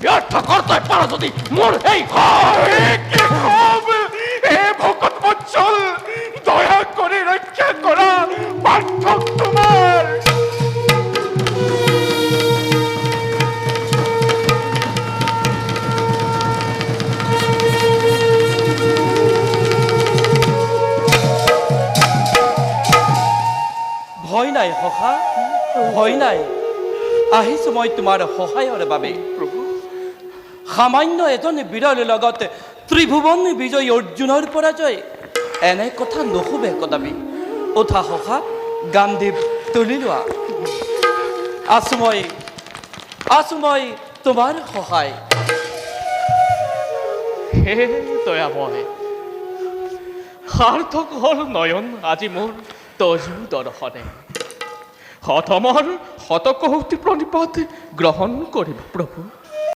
ব্যৰ্থ কৰ্তই পাৰ যদি মোৰ এই ভকত বৎসল দয়া কৰি ৰক্ষা কৰা পাৰ্থক তোমাৰ। ভয় নাই সখা, ভয় নাই। আহিছো মই তোমাৰ সহায়ৰ বাবে। সামান্য এজন বীৰৰ লগত ত্ৰিভুৱন বিজয় অৰ্জুনৰ পৰাজয়, এনে কথা নুশুবে কদাপি। উঠা সখা, গান্ধীৱ তুলি লোৱা। আছো মই তোমাৰ সহায়। হে দয়াময়, সাৰ্থক হ'ল নয়ন আজি মোৰ তজু দৰ্শনে। অধমৰ শতকোটি প্ৰণিপাত গ্ৰহণ কৰিব প্ৰভু।